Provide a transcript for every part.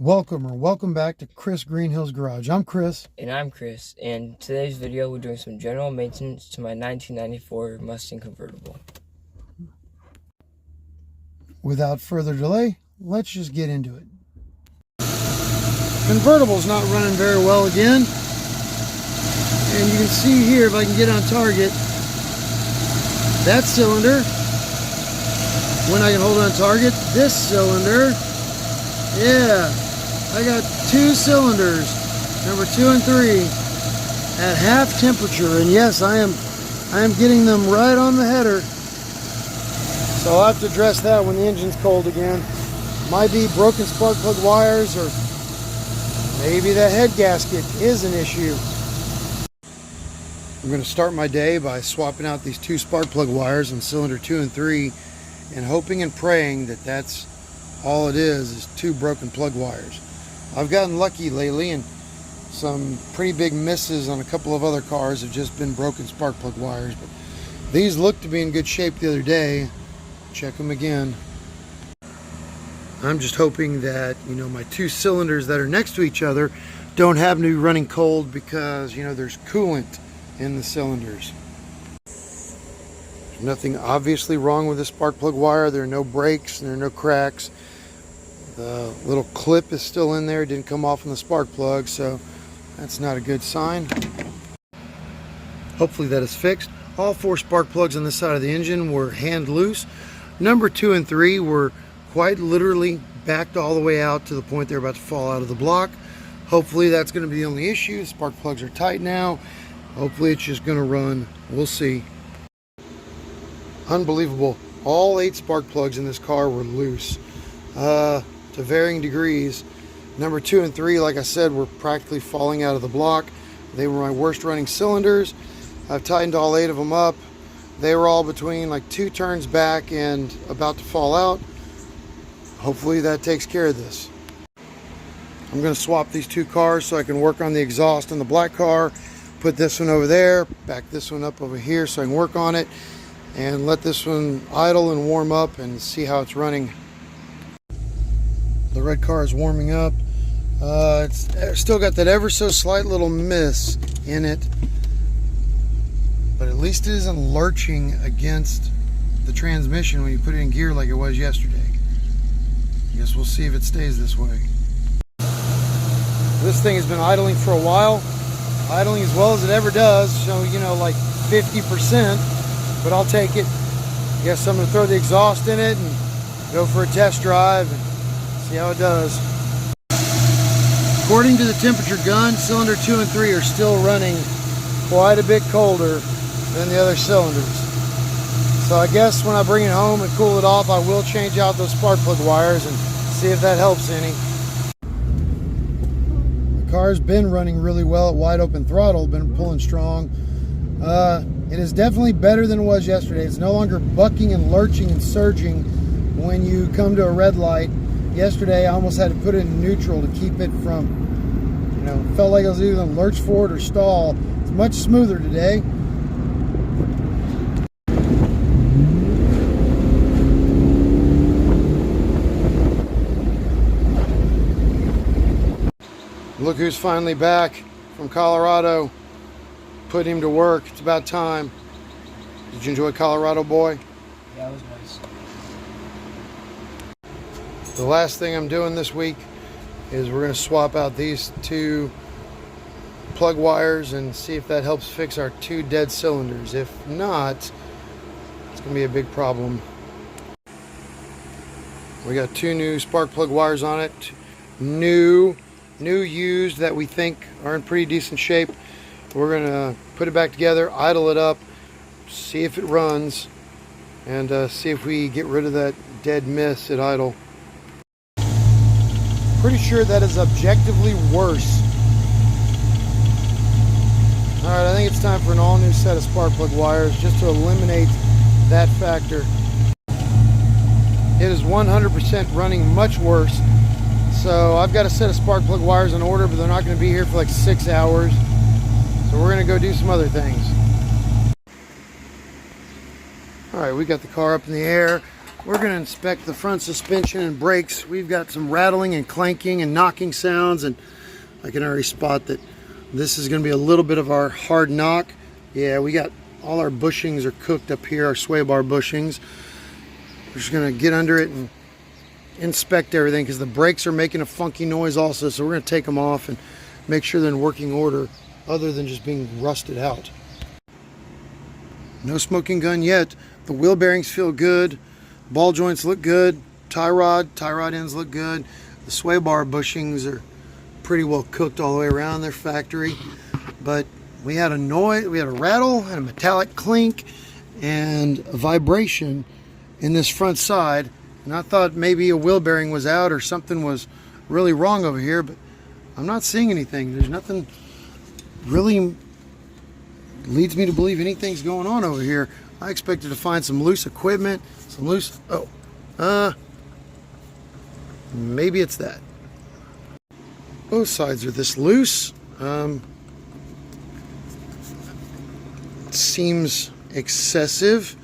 Welcome back to Chris Greenhill's Garage. I'm Chris. And I'm Chris, and today's video we're doing some general maintenance to my 1994 Mustang convertible. Without further delay, let's just get into it. Convertible's not running very well again. And you can see here, if I can get on target, that cylinder, when I can hold on target, this cylinder, yeah, I got two cylinders, number 2 and 3, at half temperature, and yes, I am getting them right on the header. So I'll have to address that when the engine's cold again. Might be broken spark plug wires, or maybe the head gasket is an issue. I'm going to start my day by swapping out these two spark plug wires on cylinder 2 and 3, and hoping and praying that that's all it is two broken plug wires. I've gotten lucky lately, and some pretty big misses on a couple of other cars have just been broken spark plug wires, but these looked to be in good shape the other day. Check them again. I'm just hoping that, my two cylinders that are next to each other don't happen to be running cold, because, there's coolant in the cylinders. There's nothing obviously wrong with the spark plug wire. There are no breaks and there are no cracks. The little clip is still in there, it didn't come off on the spark plug, so that's not a good sign. Hopefully that is fixed. All 4 spark plugs on this side of the engine were hand loose. Number 2 and 3 were quite literally backed all the way out to the point they're about to fall out of the block. Hopefully that's going to be the only issue. The spark plugs are tight now. Hopefully it's just going to run. We'll see. Unbelievable. All 8 spark plugs in this car were loose. To varying degrees. Number 2 and 3, like I said, were practically falling out of the block. They were my worst running cylinders. I've tightened all 8 of them up. They were all between like 2 turns back and about to fall out. Hopefully that takes care of this. I'm going to swap these 2 cars so I can work on the exhaust on the black car. Put this one over there, back this one up over here so I can work on it, and let this one idle and warm up and see how it's running. The red car is warming up. It's still got that ever so slight little miss in it, but at least it isn't lurching against the transmission when you put it in gear like it was yesterday. I guess we'll see if it stays this way. This thing has been idling for a while, idling as well as it ever does, so like 50%, but I'll take it. I guess I'm going to throw the exhaust in it and go for a test drive and see how it does. According to the temperature gun, cylinder 2 and 3 are still running quite a bit colder than the other cylinders. So I guess when I bring it home and cool it off, I will change out those spark plug wires and see if that helps any. The car's been running really well at wide open throttle, been pulling strong. It is definitely better than it was yesterday. It's no longer bucking and lurching and surging when you come to a red light. Yesterday I almost had to put it in neutral to keep it from, felt like I was either going to lurch forward or stall. It's much smoother today. Look who's finally back from Colorado. Put him to work. It's about time. Did you enjoy Colorado, boy? Yeah, it was nice. The last thing I'm doing this week is we're going to swap out these 2 plug wires and see if that helps fix our 2 dead cylinders. If not, it's going to be a big problem. We got 2 new spark plug wires on it. New used, that we think are in pretty decent shape. We're going to put it back together, idle it up, see if it runs, and see if we get rid of that dead miss at idle. Pretty sure that is objectively worse. Alright, I think it's time for an all new set of spark plug wires just to eliminate that factor. It is 100% running much worse. So I've got a set of spark plug wires in order, but they're not going to be here for like 6 hours. So we're going to go do some other things. Alright, we got the car up in the air. We're going to inspect the front suspension and brakes. We've got some rattling and clanking and knocking sounds, and I can already spot that this is going to be a little bit of our hard knock. Yeah, we got all our bushings are cooked up here, our sway bar bushings. We're just going to get under it and inspect everything because the brakes are making a funky noise also, so we're going to take them off and make sure they're in working order other than just being rusted out. No smoking gun yet. The wheel bearings feel good. Ball joints look good. Tie rod ends look good. The sway bar bushings are pretty well cooked all the way around their factory. But we had a noise, we had a rattle and a metallic clink and a vibration in this front side. And I thought maybe a wheel bearing was out or something was really wrong over here, but I'm not seeing anything. There's nothing really leads me to believe anything's going on over here. I expected to find some loose equipment, some loose, maybe it's that. Both sides are this loose. Seems excessive.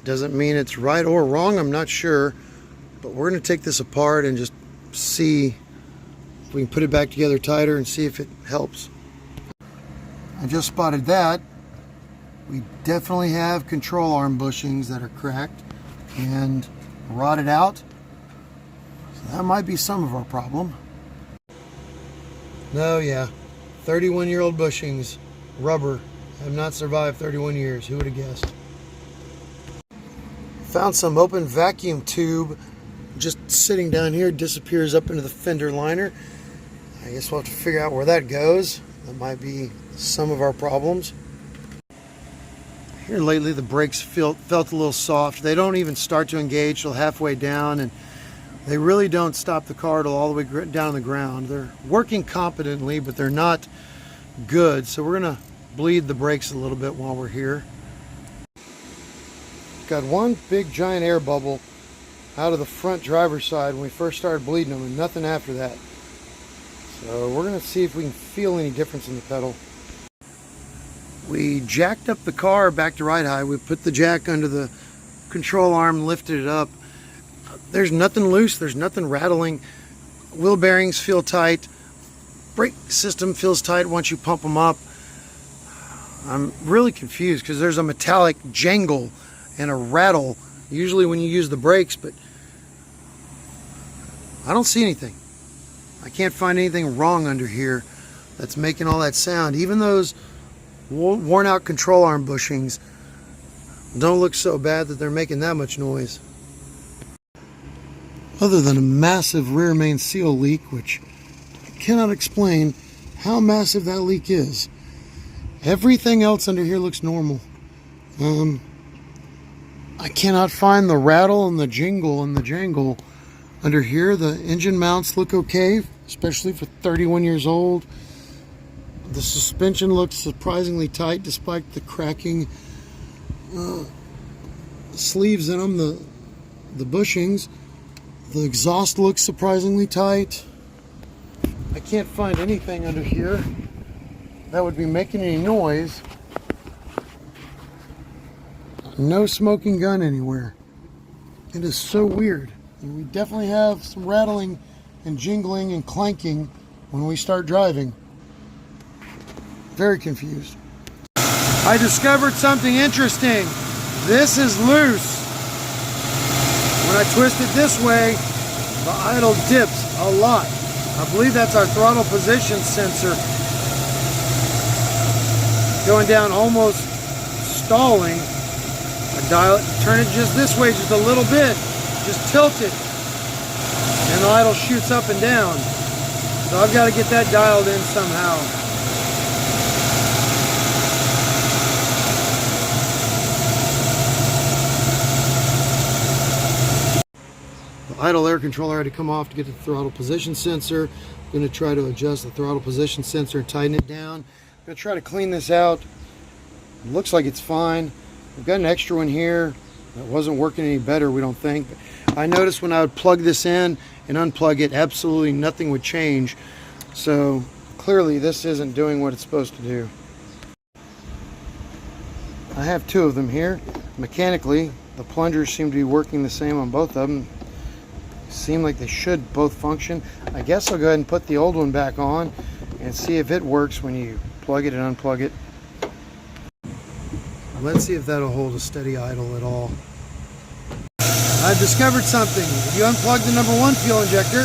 Doesn't mean it's right or wrong, I'm not sure. But we're going to take this apart and just see if we can put it back together tighter and see if it helps. I just spotted that. We definitely have control arm bushings that are cracked and rotted out. So that might be some of our problem. No, yeah. 31-year-old bushings, rubber, have not survived 31 years. Who would have guessed? Found some open vacuum tube just sitting down here, disappears up into the fender liner. I guess we'll have to figure out where that goes. That might be some of our problems. Here lately the brakes felt a little soft. They don't even start to engage till halfway down, and they really don't stop the car till all the way down on the ground. They're working competently, but they're not good. So we're gonna bleed the brakes a little bit while we're here. Got one big giant air bubble out of the front driver's side when we first started bleeding them, and nothing after that. So we're gonna see if we can feel any difference in the pedal. We jacked up the car back to ride high. We put the jack under the control arm, lifted it up. There's nothing loose, there's nothing rattling. Wheel bearings feel tight. Brake system feels tight once you pump them up. I'm really confused because there's a metallic jangle and a rattle usually when you use the brakes, but I don't see anything. I can't find anything wrong under here that's making all that sound. Even those worn out control arm bushings don't look so bad that they're making that much noise. Other than a massive rear main seal leak, which I cannot explain how massive that leak is. Everything else under here looks normal. I cannot find the rattle and the jingle and the jangle under here. The engine mounts look okay, especially for 31 years old. The suspension looks surprisingly tight despite the cracking sleeves in them, the bushings. The exhaust looks surprisingly tight. I can't find anything under here that would be making any noise. No smoking gun anywhere. It is so weird. And we definitely have some rattling and jingling and clanking when we start driving. Very confused. I discovered something interesting. This is loose. When I twist it this way, the idle dips a lot. I believe that's our throttle position sensor going down, almost stalling. I dial it, turn it just this way, just a little bit, just tilt it, and the idle shoots up and down. So I've got to get that dialed in somehow. The idle air controller had to come off to get the throttle position sensor. I'm going to try to adjust the throttle position sensor and tighten it down. I'm going to try to clean this out. It looks like it's fine. We've got an extra one here that wasn't working any better, we don't think. But I noticed when I would plug this in and unplug it, absolutely nothing would change. So clearly this isn't doing what it's supposed to do. I have two of them here. Mechanically, The plungers seem to be working the same on both of them. Seem like they should both function. I guess I'll go ahead and put the old one back on and see if it works when you plug it and unplug it. Let's see if that'll hold a steady idle at all. I've discovered something. If you unplug the number 1 fuel injector,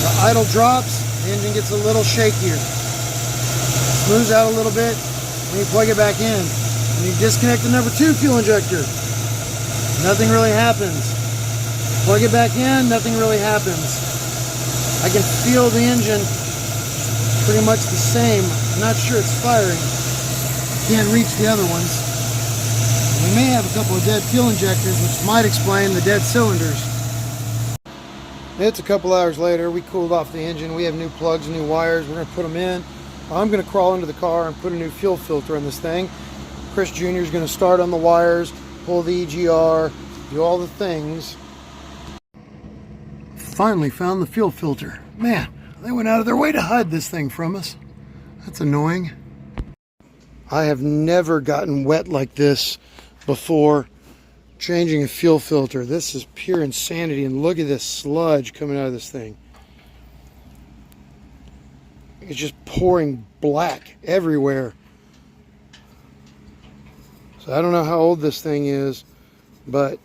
the idle drops, the engine gets a little shakier. Smooths out a little bit when you plug it back in. When you disconnect the number 2 fuel injector, nothing really happens. Plug it back in, nothing really happens. I can feel the engine pretty much the same. I'm not sure it's firing. Can't reach the other ones. We may have a couple of dead fuel injectors, which might explain the dead cylinders. It's a couple hours later. We cooled off the engine. We have new plugs and new wires. We're going to put them in. I'm going to crawl into the car and put a new fuel filter in this thing. Chris Jr. is going to start on the wires, pull the EGR, do all the things. Finally found the fuel filter. Man, they went out of their way to hide this thing from us. That's annoying. I have never gotten wet like this before changing a fuel filter. This is pure insanity, and look at this sludge coming out of this thing. It's just pouring black everywhere. So I don't know how old this thing is, but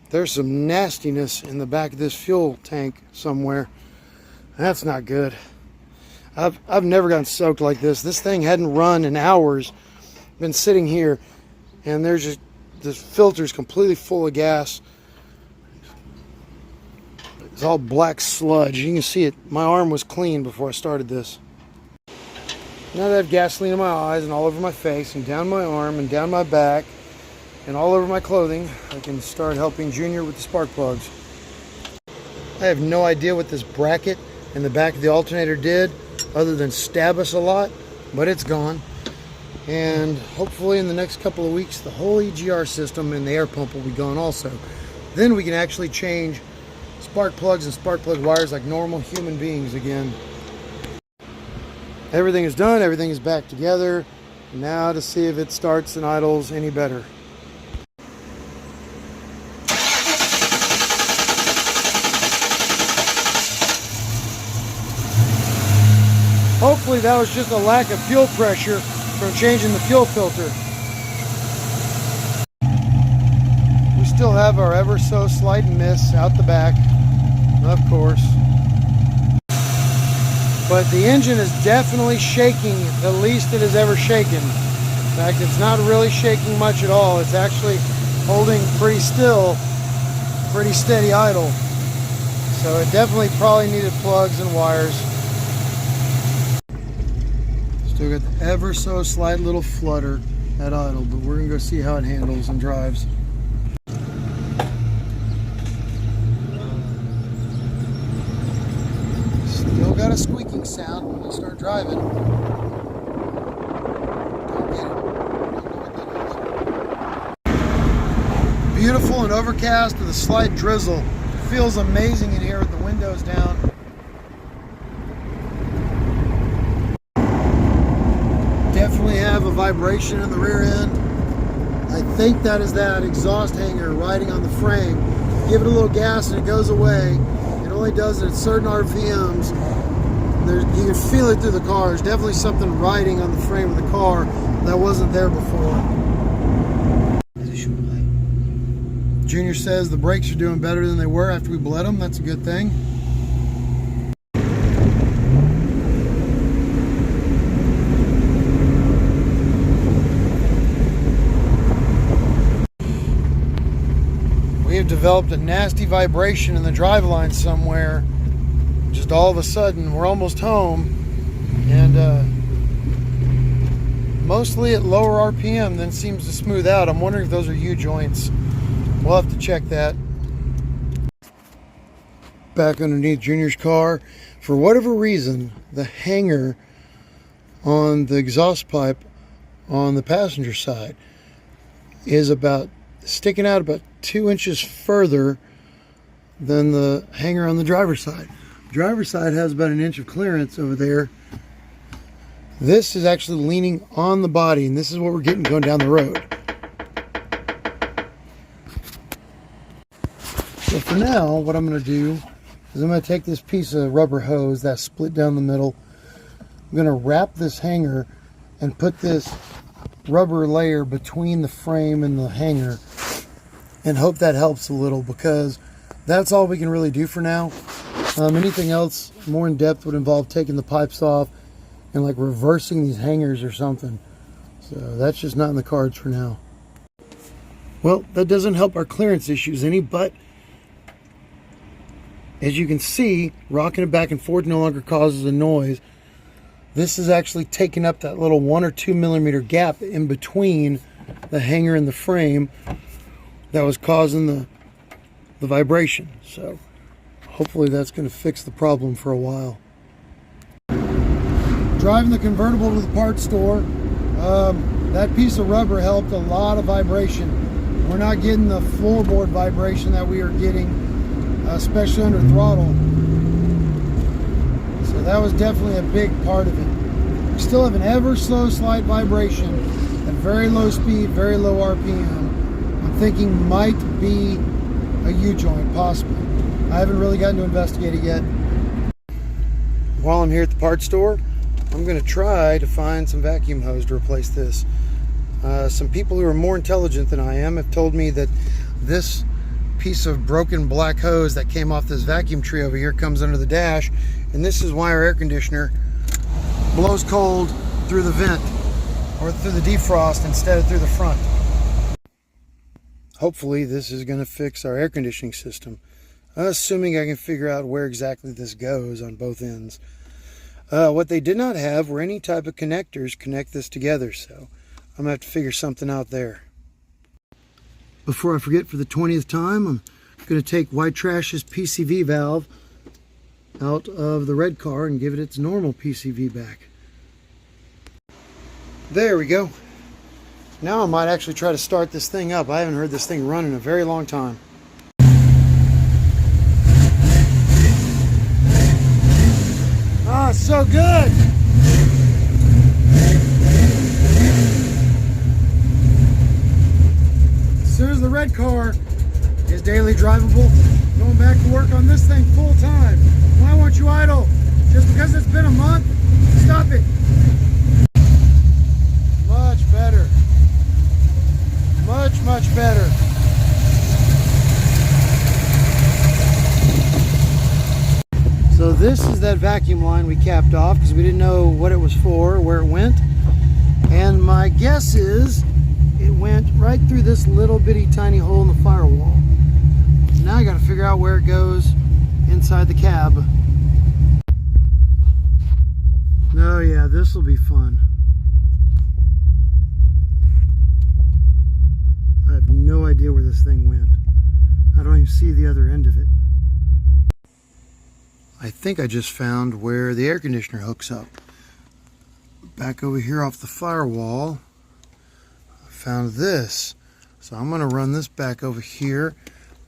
there's some nastiness in the back of this fuel tank somewhere. That's not good. I've never gotten soaked like this. This thing hadn't run in hours. Been sitting here, and there's just this filter's completely full of gas. It's all black sludge. You can see it. My arm was clean before I started this. Now that I have gasoline in my eyes and all over my face and down my arm and down my back and all over my clothing, I can start helping Junior with the spark plugs. I have no idea what this bracket in the back of the alternator did other than stab us a lot, but it's gone. And hopefully in the next couple of weeks the whole EGR system and the air pump will be gone also. Then we can actually change spark plugs and spark plug wires like normal human beings again. Everything is done, everything is back together. Now to see if it starts and idles any better. Hopefully that was just a lack of fuel pressure from changing the fuel filter. We still have our ever so slight miss out the back, of course. But the engine is definitely shaking the least it has ever shaken. In fact, it's not really shaking much at all. It's actually holding pretty still, pretty steady idle. So it definitely probably needed plugs and wires. Still got the ever so slight little flutter at idle, but we're gonna go see how it handles and drives. Still got a squeaking sound when we start driving. Don't get it. Don't know what that is. Beautiful and overcast with a slight drizzle. It feels amazing in here with the windows down. Definitely have a vibration in the rear end. I think that is that exhaust hanger riding on the frame. Give it a little gas and it goes away. It only does it at certain RPMs. You can feel it through the car. There's definitely something riding on the frame of the car that wasn't there before. Junior says the brakes are doing better than they were after we bled them. That's a good thing. We have developed a nasty vibration in the driveline somewhere. Just all of a sudden, we're almost home, and mostly at lower RPM, then seems to smooth out. I'm wondering if those are U-joints. We'll have to check that. Back underneath Junior's car, for whatever reason, the hanger on the exhaust pipe on the passenger side is sticking out about 2 inches further than the hanger on the driver's side. Driver's side has about 1 inch of clearance over there. This is actually leaning on the body, and this is what we're getting going down the road. for now, what I'm going to do is I'm going to take this piece of rubber hose that's split down the middle. I'm going to wrap this hanger and put this rubber layer between the frame and the hanger and hope that helps a little, because that's all we can really do for now. Anything else more in depth would involve taking the pipes off and like reversing these hangers or something. So that's just not in the cards for now. Well, that doesn't help our clearance issues any, but as you can see, rocking it back and forth no longer causes a noise. This is actually taking up that little 1 or 2 millimeter gap in between the hanger and the frame that was causing the vibration. So hopefully that's going to fix the problem for a while. Driving the convertible to the parts store, that piece of rubber helped a lot of vibration. We're not getting the floorboard vibration that we are getting, especially under throttle. So that was definitely a big part of it. We still have an ever so slight vibration at very low speed, very low RPM. I'm thinking might be a U-joint, possibly. I haven't really gotten to investigate it yet. While I'm here at the parts store, I'm going to try to find some vacuum hose to replace this. Some people who are more intelligent than I am have told me that this piece of broken black hose that came off this vacuum tree over here comes under the dash, and this is why our air conditioner blows cold through the vent or through the defrost instead of through the front. Hopefully this is going to fix our air conditioning system, assuming I can figure out where exactly this goes on both ends. What they did not have were any type of connectors connect this together, so I'm going to have to figure something out there. Before I forget, for the 20th time, I'm going to take White Trash's PCV valve out of the red car and give it its normal PCV back. There we go. Now I might actually try to start this thing up. I haven't heard this thing run in a very long time. Ah, it's so good! As soon as the red car is daily drivable, going back to work on this thing full time. Why won't you idle? Just because it's been a month? Stop it! Much better. Much, much better. So this is that vacuum line we capped off because we didn't know what it was for, where it went. And my guess is it went right through this little bitty tiny hole in the firewall. Now I got to figure out where it goes inside the cab. Oh yeah, this will be fun. I have no idea where this thing went. I don't even see the other end of it. I think I just found where the air conditioner hooks up. Back over here off the firewall, I found this. So I'm going to run this back over here,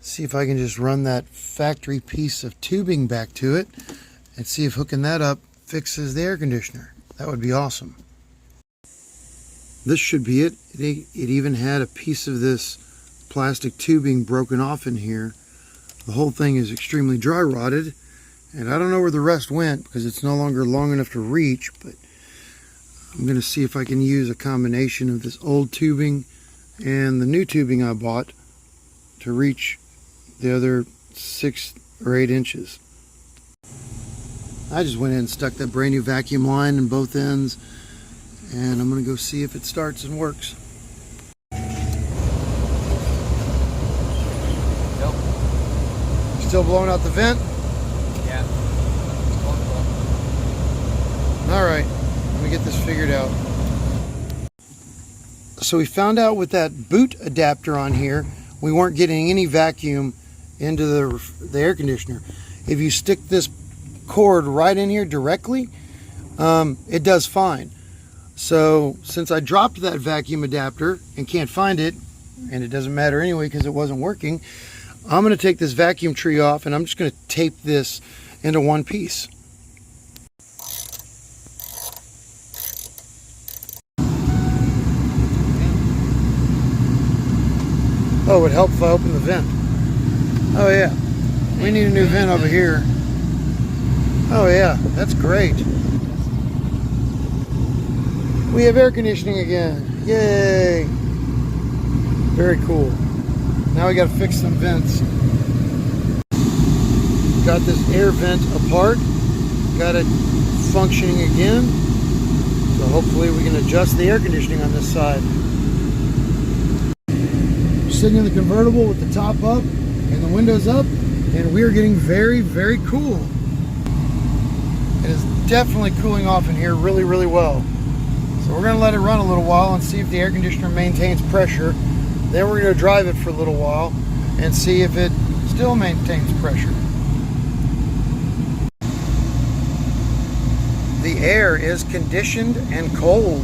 see if I can just run that factory piece of tubing back to it, and see if hooking that up fixes the air conditioner. That would be awesome. This should be it. It even had a piece of this plastic tubing broken off in here. The whole thing is extremely dry rotted, and I don't know where the rest went because it's no longer long enough to reach, but I'm going to see if I can use a combination of this old tubing and the new tubing I bought to reach the other 6 or 8 inches. I just went in and stuck that brand new vacuum line in both ends, and I'm going to go see if it starts and works. Nope. Still blowing out the vent? Yeah. Alright, let me get this figured out. So we found out with that boot adapter on here, we weren't getting any vacuum into the air conditioner. If you stick this cord right in here directly, it does fine. So since I dropped that vacuum adapter and can't find it, and it doesn't matter anyway because it wasn't working, I'm going to take this vacuum tree off and I'm just going to tape this into one piece. Oh, it would help if I open the vent. Oh yeah, We need a new vent over here. Oh yeah, that's great. We have air conditioning again. Yay! Very cool. Now we got to fix some vents. Got this air vent apart. Got it functioning again. So hopefully we can adjust the air conditioning on this side. We're sitting in the convertible with the top up and the windows up, and we are getting very, very cool. It is definitely cooling off in here really, really well. So we're going to let it run a little while and see if the air conditioner maintains pressure. Then we're going to drive it for a little while and see if it still maintains pressure. The air is conditioned and cold.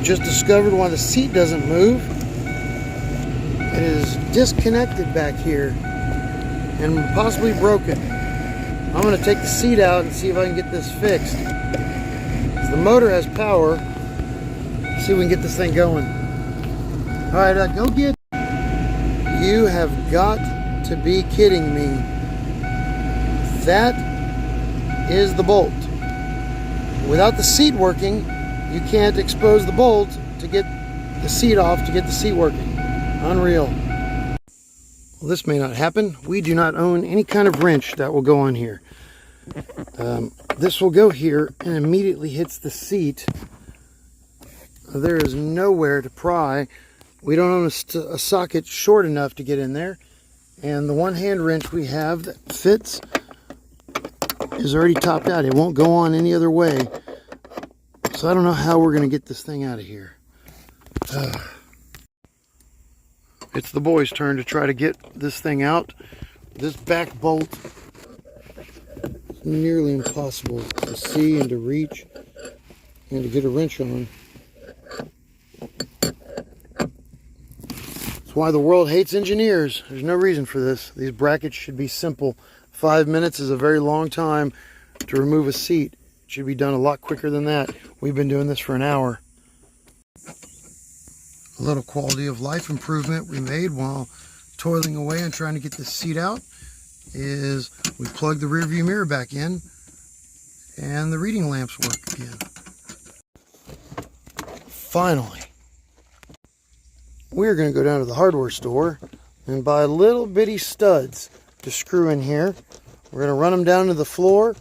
Just discovered why the seat doesn't move. It is disconnected back here and possibly broken. I'm going to take the seat out and see if I can get this fixed. The motor has power. Let's see if we can get this thing going. Alright, go get. You have got to be kidding me. That is the bolt. Without the seat working, you can't expose the bolt to get the seat off, to get the seat working. Unreal. Well, this may not happen. We do not own any kind of wrench that will go on here. This will go here and immediately hits the seat. There is nowhere to pry. We don't own a socket short enough to get in there. And the one hand wrench we have that fits is already topped out. It won't go on any other way. So I don't know how we're going to get this thing out of here. It's the boys' turn to try to get this thing out. This back bolt is nearly impossible to see and to reach and to get a wrench on. That's why the world hates engineers. There's no reason for this. These brackets should be simple. 5 minutes is a very long time to remove a seat. It should be done a lot quicker than that. We've been doing this for an hour. A little quality of life improvement we made while toiling away and trying to get this seat out is we plugged the rear view mirror back in and the reading lamps work again. Finally, we're going to go down to the hardware store and buy little bitty studs to screw in here. We're going to run them down to the floor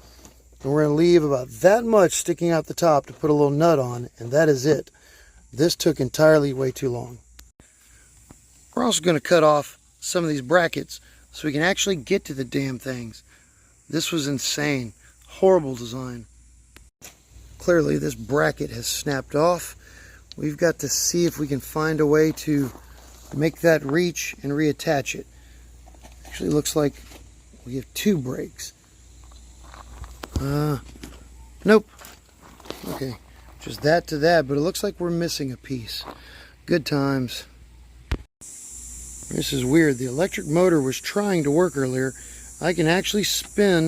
and we're going to leave about that much sticking out the top to put a little nut on, and that is it. This took entirely way too long. We're also going to cut off some of these brackets so we can actually get to the damn things. This was insane. Horrible design. Clearly this bracket has snapped off. We've got to see if we can find a way to make that reach and reattach it. Actually looks like we have two breaks. Nope. Okay. Just that to that, but it looks like we're missing a piece. Good times. This is weird. The electric motor was trying to work earlier. I can actually spin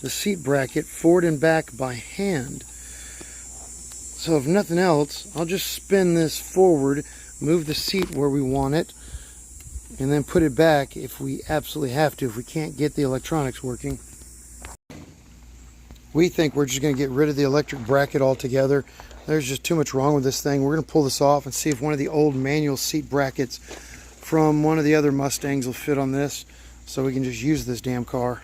the seat bracket forward and back by hand. So if nothing else, I'll just spin this forward, move the seat where we want it, and then put it back if we absolutely have to, if we can't get the electronics working. We think we're just going to get rid of the electric bracket altogether. There's just too much wrong with this thing. We're going to pull this off and see if one of the old manual seat brackets from one of the other Mustangs will fit on this, so we can just use this damn car.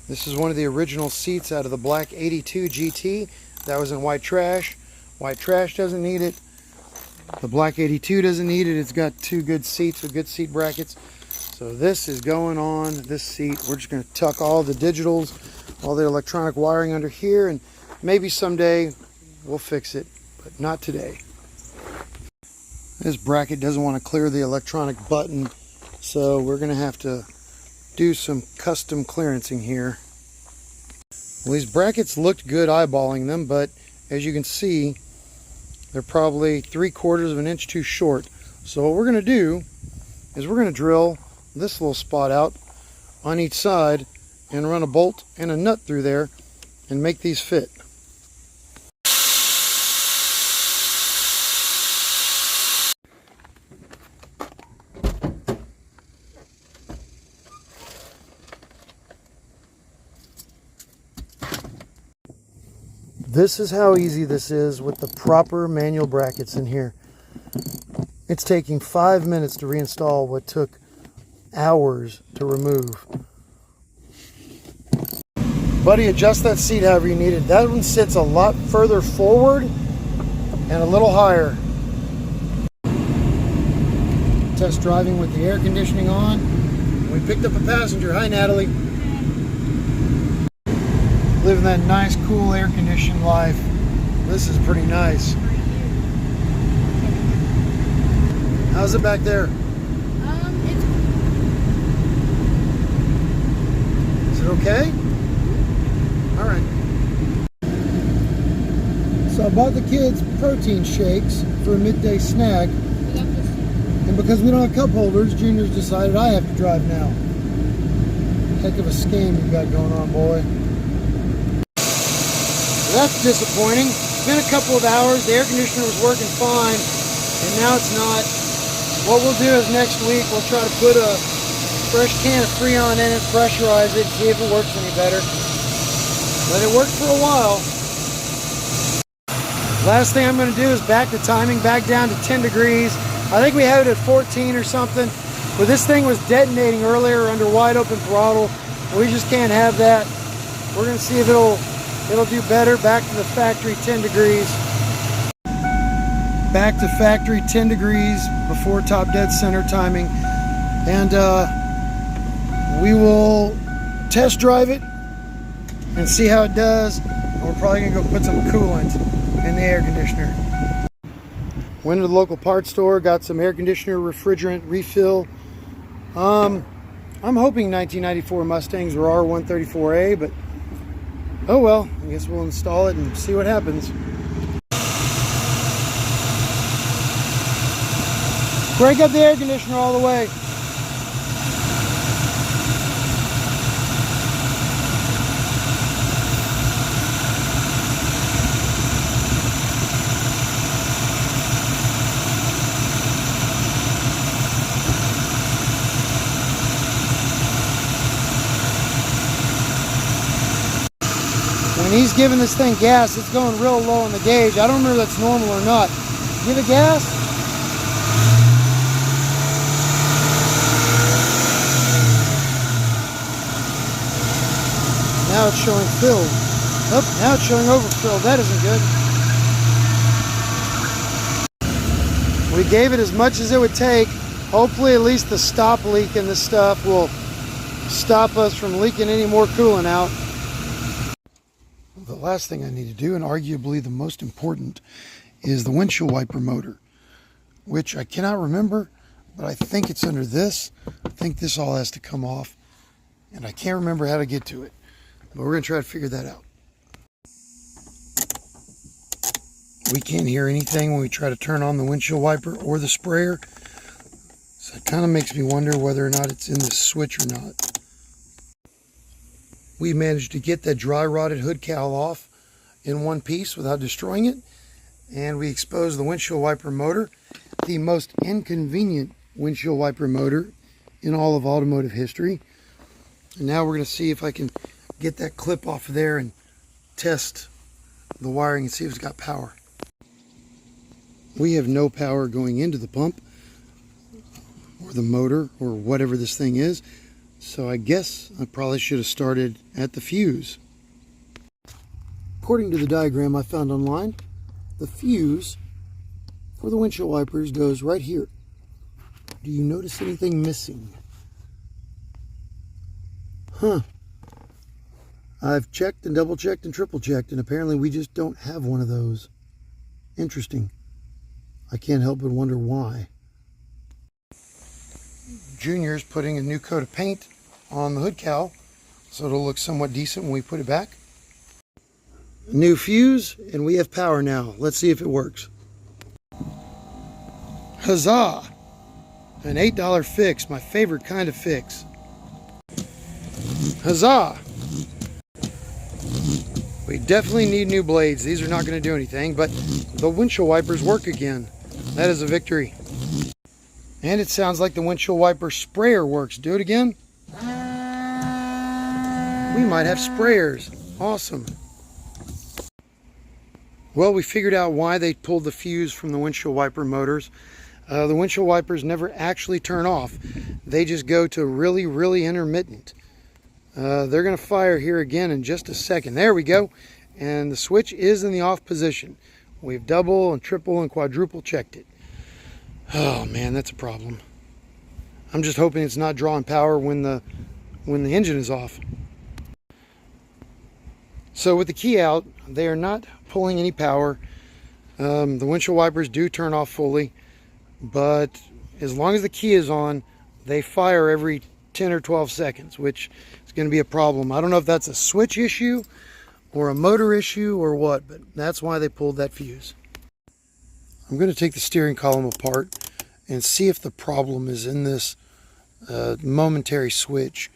This is one of the original seats out of the black 82 GT. That was in white trash. White trash doesn't need it. The black 82 doesn't need it. It's got two good seats with good seat brackets. So this is going on this seat. We're just going to tuck all the digitals, all the electronic wiring under here, and maybe someday we'll fix it, but not today. This bracket doesn't want to clear the electronic button, so we're going to have to do some custom clearancing here. Well, these brackets looked good eyeballing them, but as you can see, they're probably 3/4 of an inch too short. So what we're going to do is we're going to drill this little spot out on each side and run a bolt and a nut through there and make these fit. This is how easy this is with the proper manual brackets in here. It's taking 5 minutes to reinstall what took hours to remove. Buddy, adjust that seat however you need it. That one sits a lot further forward and a little higher. Test driving with the air conditioning on. We picked up a passenger. Hi, Natalie. Living that nice, cool, air-conditioned life. This is pretty nice. How's it back there? Is it okay? All right. So I bought the kids protein shakes for a midday snack. And because we don't have cup holders, Junior's decided I have to drive now. Heck of a scam you've got going on, boy. That's disappointing. It's been a couple of hours. The air conditioner was working fine, and now it's not. What we'll do is next week we'll try to put a fresh can of Freon in it, pressurize it, see if it works any better. But it worked for a while. Last thing I'm going to do is back the timing back down to 10 degrees. I think we have it at 14 or something. But this thing was detonating earlier under wide open throttle. We just can't have that. We're going to see if it'll do better. Back to the factory 10 degrees. Back to factory 10 degrees before top dead center timing. And we will test drive it and see how it does. And we're probably going to go put some coolant in the air conditioner. Went to the local parts store, got some air conditioner refrigerant refill. I'm hoping 1994 Mustangs were R134A, but oh well, I guess we'll install it and see what happens. Crank up the air conditioner all the way. When he's giving this thing gas, it's going real low on the gauge. I don't remember if that's normal or not. Give it gas. Now it's showing filled. Oh, now it's showing overfilled. That isn't good. We gave it as much as it would take. Hopefully at least the stop leak in this stuff will stop us from leaking any more coolant out. The last thing I need to do, and arguably the most important, is the windshield wiper motor, which I cannot remember, but I think it's under this. I think this all has to come off, and I can't remember how to get to it, but we're going to try to figure that out. We can't hear anything when we try to turn on the windshield wiper or the sprayer, so it kind of makes me wonder whether or not it's in the switch or not. We managed to get that dry rotted hood cowl off in one piece without destroying it. And we exposed the windshield wiper motor, the most inconvenient windshield wiper motor in all of automotive history. And now we're going to see if I can get that clip off of there and test the wiring and see if it's got power. We have no power going into the pump or the motor or whatever this thing is. So I guess I probably should have started at the fuse. According to the diagram I found online, the fuse for the windshield wipers goes right here. Do you notice anything missing? Huh. I've checked and double checked and triple checked, and apparently we just don't have one of those. Interesting. I can't help but wonder why. Junior's putting a new coat of paint on the hood cowl so it'll look somewhat decent when we put it back. New fuse, and we have power now. Let's see if it works. Huzzah! An $8 fix, my favorite kind of fix. Huzzah! We definitely need new blades. These are not going to do anything, but the windshield wipers work again. That is a victory. And it sounds like the windshield wiper sprayer works. Do it again. We might have sprayers. Awesome. Well, we figured out why they pulled the fuse from the windshield wiper motors. The windshield wipers never actually turn off. They just go to really, really intermittent. They're going to fire here again in just a second. There we go. And the switch is in the off position. We've double and triple and quadruple checked it. Oh man, that's a problem. I'm just hoping it's not drawing power when the engine is off. So with the key out, they are not pulling any power. The windshield wipers do turn off fully, but as long as the key is on, they fire every 10 or 12 seconds, which is going to be a problem. I don't know if that's a switch issue or a motor issue or what, but that's why they pulled that fuse. I'm going to take the steering column apart and see if the problem is in this momentary switch.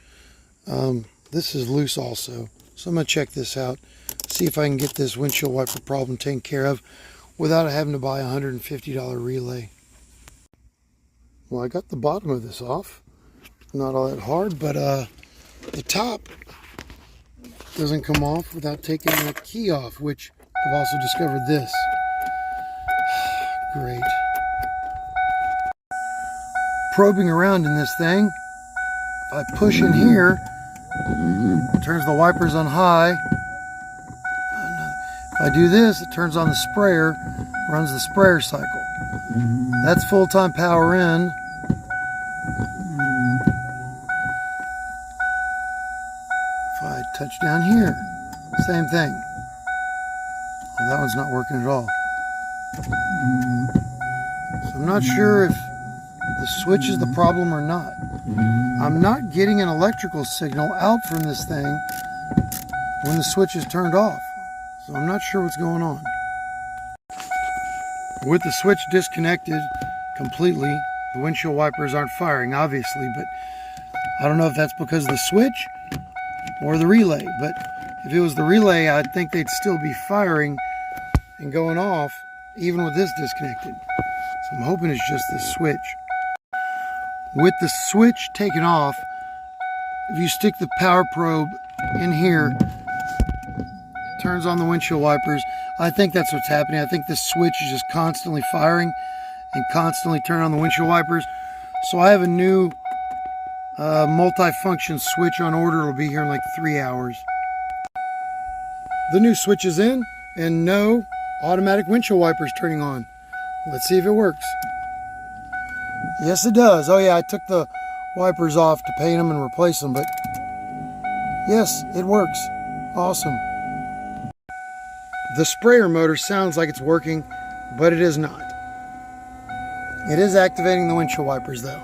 This is loose also, so I'm going to check this out, see if I can get this windshield wiper problem taken care of without having to buy a $150 relay. Well, I got the bottom of this off. Not all that hard, but the top doesn't come off without taking that key off, which I've also discovered this. Great. Probing around in this thing, if I push in here, it turns the wipers on high. If I do this, it turns on the sprayer, runs the sprayer cycle. That's full-time power in. If I touch down here, same thing. Well, that one's not working at all. So I'm not sure if the switch is the problem or not. I'm not getting an electrical signal out from this thing when the switch is turned off. So I'm not sure what's going on. With the switch disconnected completely, the windshield wipers aren't firing, obviously, but I don't know if that's because of the switch or the relay. But if it was the relay, I'd think they'd still be firing and going off even with this disconnected. So I'm hoping it's just the switch. With the switch taken off, if you stick the power probe in here, it turns on the windshield wipers. I think that's what's happening. I think this switch is just constantly firing and constantly turning on the windshield wipers. So I have a new multi-function switch on order. It'll be here in like 3 hours. The new switch is in, and no automatic windshield wipers turning on. Let's see if it works. Yes, it does. Oh yeah, I took the wipers off to paint them and replace them, but yes, it works. Awesome. The sprayer motor sounds like it's working, but it is not. It is activating the windshield wipers though.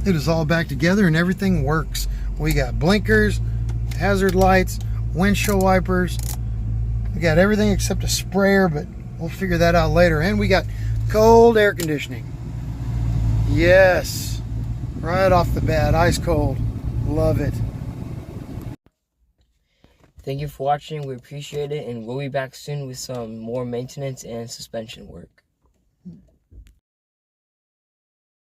It is all back together and everything works. We got blinkers, hazard lights, windshield wipers. We got everything except a sprayer, but we'll figure that out later. And we got cold air conditioning. Yes, right off the bat, ice cold. Love it. Thank you for watching. We appreciate it, and we'll be back soon with some more maintenance and suspension work.